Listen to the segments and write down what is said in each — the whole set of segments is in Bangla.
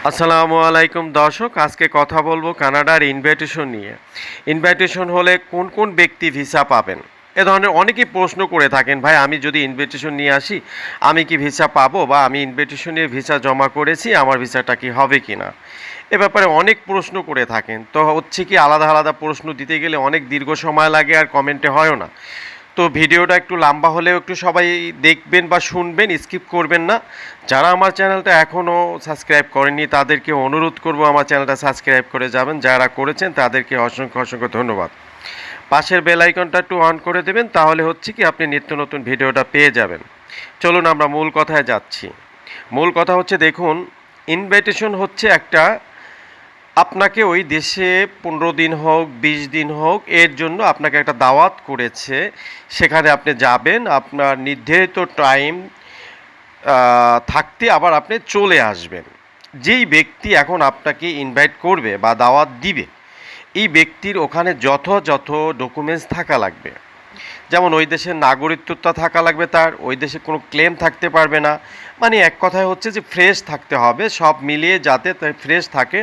আসসালামু আলাইকুম দর্শক, আজকে কথা বলবো কানাডার ইনভাইটেশন নিয়ে। ইনভাইটেশন হলে কোন কোন ব্যক্তি ভিসা পাবেন? এ ধরনের অনেকেই প্রশ্ন করে থাকেন, ভাই আমি যদি ইনভাইটেশন নিয়ে আসি আমি কি ভিসা পাবো, বা আমি ইনভাইটেশন নিয়ে ভিসা জমা করেছি আমার ভিসাটা কি হবে কি না। এ ব্যাপারে অনেক প্রশ্ন করে থাকেন। তো হচ্ছে কি, আলাদা আলাদা প্রশ্ন দিতে গেলে অনেক দীর্ঘ সময় লাগে আর কমেন্টে হয়ও না। তো ভিডিওটা একটু লম্বা হলেও একটু সবাই দেখবেন বা শুনবেন, স্কিপ করবেন না। যারা আমার চ্যানেলটা এখনও সাবস্ক্রাইব করেননি তাদেরকে অনুরোধ করব আমার চ্যানেলটা সাবস্ক্রাইব করে যাবেন। যারা করেছেন তাদেরকে অসংখ্য অসংখ্য ধন্যবাদ। পাশের বেল আইকনটা একটু অন করে দেবেন, তাহলে হচ্ছে কি আপনি নিত্য নতুন ভিডিওটা পেয়ে যাবেন। চলুন আমরা মূল কথায় যাচ্ছি। মূল কথা হচ্ছে, দেখুন, ইনভাইটেশন হচ্ছে একটা, আপনাকে ওই দেশে 15 দিন হোক 20 দিন হোক এর জন্য আপনাকে একটা দাওয়াত করেছে। সেখানে আপনি যাবেন, আপনার নির্ধারিত টাইম থাকতে আবার আপনি চলে আসবেন। যেই ব্যক্তি এখন আপনাকে ইনভাইট করবে বা দাওয়াত দিবে, এই ব্যক্তির ওখানে যথাযথ ডকুমেন্টস থাকা লাগবে। যেমন ওই দেশের নাগরিকত্বটা থাকা লাগবে, তার ওই দেশে কোনো ক্লেম থাকতে পারবে না। মানে এক কথায় হচ্ছে যে ফ্রেশ থাকতে হবে, সব মিলিয়ে যাতে ফ্রেশ থাকে।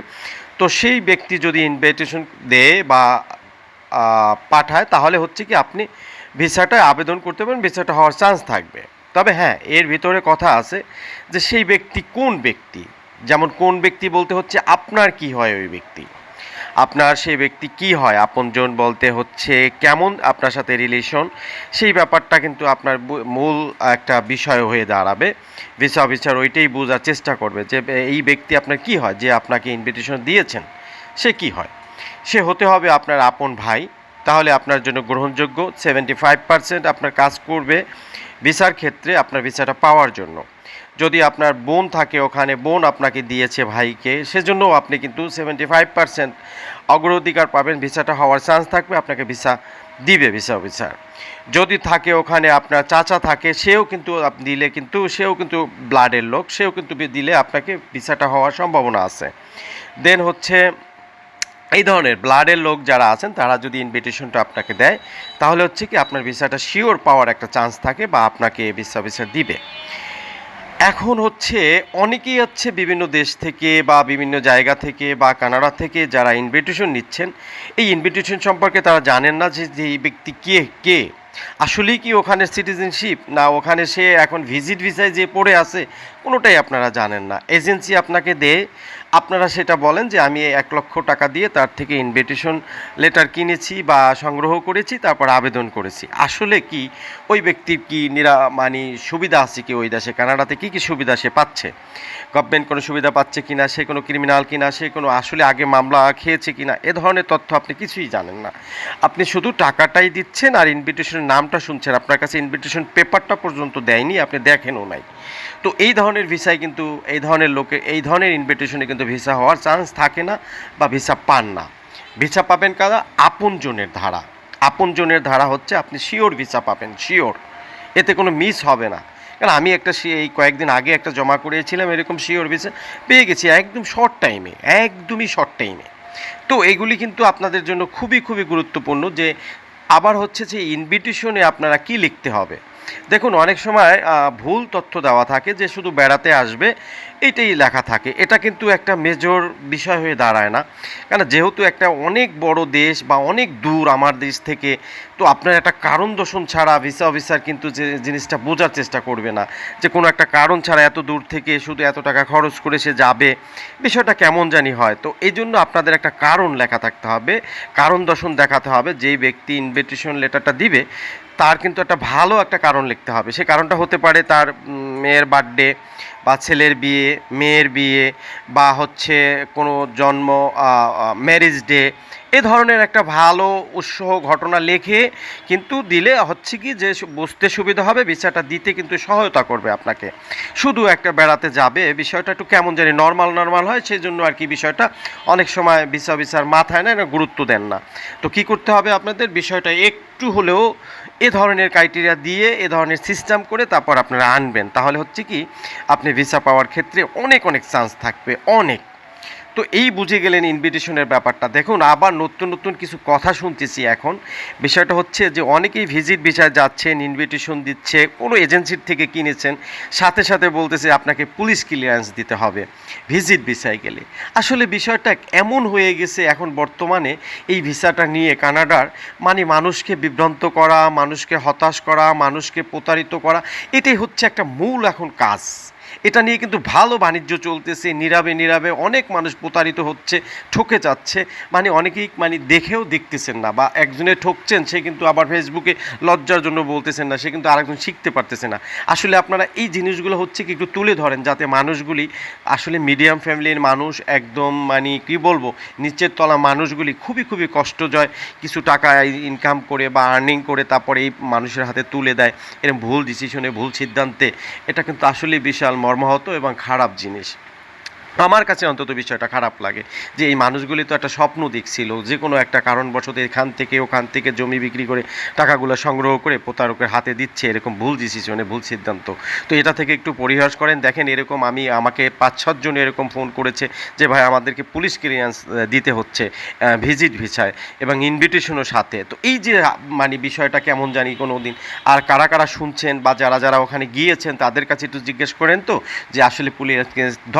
তো সেই ব্যক্তি যদি ইনভাইটেশন দেয় বা পাঠায়, তাহলে হচ্ছে কি আপনি ভিসাটায় আবেদন করতে পারেন, ভিসাটা হওয়ার চান্স থাকবে। তবে হ্যাঁ, এর ভিতরে কথা আছে যে সেই ব্যক্তি কোন ব্যক্তি। যেমন কোন ব্যক্তি বলতে হচ্ছে আপনার কি হয় ওই ব্যক্তি, আপনার সেই ব্যক্তি কি হয়, আপনজন বলতে হচ্ছে কেমন আপনার সাথে রিলেশন, সেই ব্যাপারটা কিন্তু আপনার মূল একটা বিষয় হয়ে দাঁড়াবে। ভিসা অফিসার ওইটাই বোঝার চেষ্টা করবে যে এই ব্যক্তি আপনার কি হয়, যে আপনাকে ইনভিটেশন দিয়েছেন সে কি হয়। সে হতে হবে আপনার আপন ভাই, তাহলে আপনার জন্য গ্রহণযোগ্য। 75% আপনার কাজ করবে ভিসার ক্ষেত্রে, আপনার ভিসাটা পাওয়ার জন্য। যদি আপনার বোন থাকে ওখানে, বোন আপনাকে দিয়েছে ভাইকে, সেজন্যও আপনি কিন্তু 75% অগ্রাধিকার পাবেন, ভিসাটা হওয়ার চান্স থাকবে, আপনাকে ভিসা দিবে ভিসা অফিসার। যদি থাকে ওখানে আপনার চাচা থাকে, সেও কিন্তু দিলে কিন্তু সেও কিন্তু ব্লাডের লোক, সেও কিন্তু দিলে আপনাকে ভিসাটা হওয়ার সম্ভাবনা আছে। দেন হচ্ছে এই ধরনের ব্লাডের লোক যারা আছেন তারা যদি ইনভিটেশনটা আপনাকে দেয়, তাহলে হচ্ছে কি আপনার ভিসাটা শিওর পাওয়ার একটা চান্স থাকে, বা আপনাকে ভিসা অফিসার দিবে। এখন হচ্ছে অনেকেই হচ্ছে বিভিন্ন দেশ থেকে বা বিভিন্ন জায়গা থেকে বা কানাডা থেকে যারা ইনভিটেশন নিচ্ছেন, এই ইনভিটেশন সম্পর্কে তারা জানেন না যে এই ব্যক্তি কে আসলেই কি ওখানে সিটিজেনশিপ, না ওখানে সে এখন ভিজিট ভিসায় যে পড়ে আছে, কোনোটাই আপনারা জানেন না। এজেন্সি আপনাকে দেয়, আপনারা সেটা বলেন যে আমি 1,00,000 টাকা দিয়ে তার থেকে ইনভিটেশন লেটার কিনেছি বা সংগ্রহ করেছি, তারপর আবেদন করেছি। আসলে কি ওই ব্যক্তির কি মানে সুবিধা আছে কি, ওই দেশে কানাডাতে কী কী সুবিধা সে পাচ্ছে, গভর্নমেন্ট কোনো সুবিধা পাচ্ছে কিনা, সে কোনো ক্রিমিনাল কিনা, সে কোনো আসলে আগে মামলা খেয়েছে কিনা, এ ধরনের তথ্য আপনি কিছুই জানেন না। আপনি শুধু টাকাটাই দিচ্ছেন আর ইনভিটেশনের নামটা শুনছেন, আপনার কাছে ইনভিটেশন পেপারটা পর্যন্ত দেয়নি, আপনি দেখেনও নাই। তো এই ধরনের ভিসায় কিন্তু এই ধরনের লোকের এই ধরনের ইনভিটেশনে কিন্তু ভিসা হওয়ার চান্স থাকে না, বা ভিসা পান না। ভিসা পাবেন কারা? আপনজনের ধারা। আপনজনের ধারা হচ্ছে আপনি শিওর ভিসা পাবেন, শিওর, এতে কোনো মিস হবে না। কারণ আমি একটা এই কয়েকদিন আগে একটা জমা করিয়েছিলাম এরকম শিওর ভিসা, পেয়ে গেছি একদম শর্ট টাইমে, একদমই শর্ট টাইমে। তো এগুলি কিন্তু আপনাদের জন্য খুবই খুবই গুরুত্বপূর্ণ। যে আবার হচ্ছে যে ইনভিটেশনে আপনারা কি লিখতে হবে। দেখুন, অনেক সময় ভুল তথ্য দেওয়া থাকে যে শুধু বেড়াতে আসবে, এইটাই লেখা থাকে। এটা কিন্তু একটা মেজর বিষয় হয়ে দাঁড়ায় না, কারণ যেহেতু একটা অনেক বড় দেশ বা অনেক দূর আমার দেশ থেকে, তো আপনার একটা কারণ দর্শন ছাড়া ভিসা অফিসার কিন্তু যে জিনিসটা বোঝার চেষ্টা করবে না যে কোনো একটা কারণ ছাড়া এত দূর থেকে শুধু এত টাকা খরচ করে সে যাবে, বিষয়টা কেমন জানি হয়। তো এই জন্য আপনাদের একটা কারণ লেখা থাকতে হবে, কারণ দর্শন দেখাতে হবে। যেই ব্যক্তি ইনভিটেশন লেটারটা দিবে তার কিন্তু একটা ভালো একটা কারণ লিখতে হবে। সে কারণটা হতে পারে তার মেয়ের বার্থডে, বা ছেলের বিয়ে, মেয়ের বিয়ে, বা হচ্ছে কোনো জন্ম, ম্যারেজ ডে, এ ধরনের একটা ভালো উৎসাহ ঘটনা লেখে কিন্তু দিলে হচ্ছে কি যে বুঝতে সুবিধা হবে, ভিসাটা দিতে কিন্তু সহায়তা করবে আপনাকে। শুধু একটা বেড়াতে যাবে, বিষয়টা একটু কেমন জানি নর্মাল হয়, সেই জন্য আর কি বিষয়টা অনেক সময় ভিসা অফিসার মাথায় না গুরুত্ব দেন না। তো কি করতে হবে আপনাদের, বিষয়টা একটু হলেও এ ধরনের ক্রাইটেরিয়া দিয়ে এ ধরনের সিস্টেম করে তারপর আপনারা আনবেন, তাহলে হচ্ছে কি আপনি ভিসা পাওয়ার ক্ষেত্রে অনেক চান্স থাকবে, অনেক। তো এই বুঝে গেলেন ইনভিটেশনের ব্যাপারটা। দেখুন আবার নতুন নতুন কিছু কথা শুনতেছি এখন। বিষয়টা হচ্ছে যে অনেকেই ভিজিট ভিসায় যাচ্ছেন, ইনভিটেশন দিচ্ছে, কোনো এজেন্সির থেকে কিনেছেন, সাথে সাথে বলতেছে আপনাকে পুলিশ ক্লিয়ারেন্স দিতে হবে ভিজিট ভিসায় গেলে। আসলে বিষয়টা এমন হয়ে গেছে এখন বর্তমানে এই ভিসাটা নিয়ে কানাডার, মানে মানুষকে বিভ্রান্ত করা, মানুষকে হতাশ করা, মানুষকে প্রতারিত করা, এটাই হচ্ছে একটা মূল এখন কাজ। এটা নিয়ে কিন্তু ভালো বাণিজ্য চলতেছে, নীরবে নীরবে অনেক মানুষ প্রতারিত হচ্ছে, ঠকে যাচ্ছে। মানে অনেকেই মানে দেখেও দেখতেছেন না, বা একজনে ঠকছেন সে কিন্তু আবার ফেসবুকে লজ্জার জন্য বলতেছেন না, সে কিন্তু আরেকজন শিখতে পারতেছে না। আসলে আপনারা এই জিনিসগুলো হচ্ছে কি একটু তুলে ধরেন, যাতে মানুষগুলি আসলে মিডিয়াম ফ্যামিলির মানুষ, একদম মানে কি বলবো, নিচের তলা মানুষগুলি খুবই খুবই কষ্টজয় কিছু টাকা ইনকাম করে বা আর্নিং করে তারপরে এই মানুষের হাতে তুলে দেয় এরকম ভুল ডিসিশনে, ভুল সিদ্ধান্তে। এটা কিন্তু আসলে বিশাল মর্মাহত এবং খারাপ জিনিস। আমার কাছে অন্তত বিষয়টা খারাপ লাগে যে এই মানুষগুলি তো একটা স্বপ্ন দেখছিল, যে কোনো একটা কারণবশত এখান থেকে ওখান থেকে জমি বিক্রি করে টাকাগুলো সংগ্রহ করে প্রতারকের হাতে দিচ্ছে এরকম ভুল ডিসিশনে, ভুল সিদ্ধান্ত। তো এটা থেকে একটু পরিহাস করেন। দেখেন এরকম আমাকে 5-7 জন এরকম ফোন করেছে যে ভাই আমাদেরকে পুলিশ ক্লিয়ারেন্স দিতে হচ্ছে ভিজিট ভিসায় এবং ইনভিটেশনও সাথে। তো এই যে মানে বিষয়টা কেমন জানি কোনো দিন। আর কারা কারা শুনছেন বা যারা যারা ওখানে গিয়েছেন তাদের কাছে একটু জিজ্ঞেস করেন তো যে আসলে পুলিশ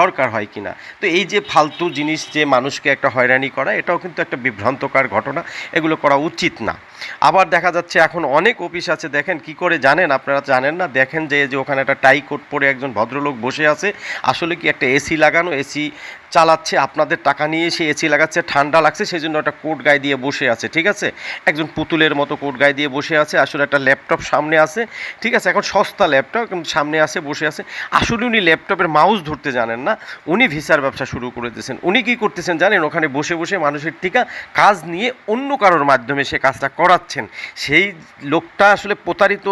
দরকার হয় কি না। তো এই যে ফালতু জিনিস যে মানুষকে একটা হয়রানি করা, এটাও কিন্তু একটা বিভ্রান্তকর ঘটনা, এগুলো করা উচিত না। আবার দেখা যাচ্ছে এখন অনেক অফিস আছে, দেখেন কি করে জানেন, আপনারা জানেন না, দেখেন যে ওখানে একটা টাই কোট পরে একজন ভদ্রলোক বসে আছে, আসলে কি একটা এসি লাগানো, এসি চালাচ্ছে, আপনাদের টাকা নিয়ে সে এসি লাগাচ্ছে, ঠান্ডা লাগছে সেই জন্য একটা কোট গায়ে দিয়ে বসে আছে, ঠিক আছে, একজন পুতুলের মতো কোট গায়ে দিয়ে বসে আছে, আসলে একটা ল্যাপটপ সামনে আছে, ঠিক আছে, এখন সস্তা ল্যাপটপ সামনে আছে, বসে আছে, আসলে উনি ল্যাপটপের মাউস ধরতে জানেন না, উনি ভিসার ব্যবসা শুরু করে দিয়েছেন। উনি কী করতেছেন জানেন, ওখানে বসে বসে মানুষের টিকা কাজ নিয়ে অন্য কারোর মাধ্যমে সে কাজটা করাচ্ছেন। সেই লোকটা আসলে প্রতারিত,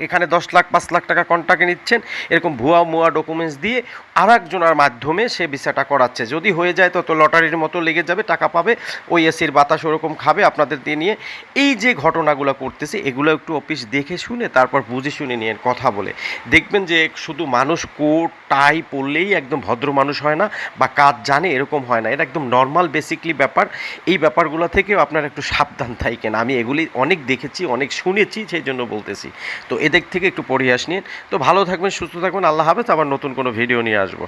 এখানে 10 লাখ 5 লাখ টাকা কন্ট্রাক্টে নিচ্ছেন, এরকম ভুয়া মুয়া ডকুমেন্টস দিয়ে আর একজনের মাধ্যমে সে ভিসাটা করাচ্ছে। যদি হয়ে যায় তো লটারির মতো লেগে যাবে, টাকা পাবে, ওই এসির বাতাস ওরকম খাবে আপনাদের দিয়ে নিয়ে। এই যে ঘটনাগুলো করতেছে এগুলো একটু অফিস দেখে শুনে তারপর বুঝে শুনে নিয়ে কথা বলে দেখবেন যে শুধু মানুষ কোট টাই পরলেই একদম ভদ্র মানুষ হয় না বা কাজ জানে এরকম হয় না। এটা একদম নর্মাল বেসিকলি ব্যাপার। এই ব্যাপারগুলো থেকেও আপনারা একটু সাবধান থাকেন। আমি এগুলি অনেক দেখেছি, অনেক শুনেছি, সেই জন্য বলতেছি। তো এদিক থেকে একটু পরিহাস নিন। তো ভালো থাকবেন, সুস্থ থাকবেন, আল্লাহ হাফেজ। আবার নতুন কোনো ভিডিও নিয়ে আসবো।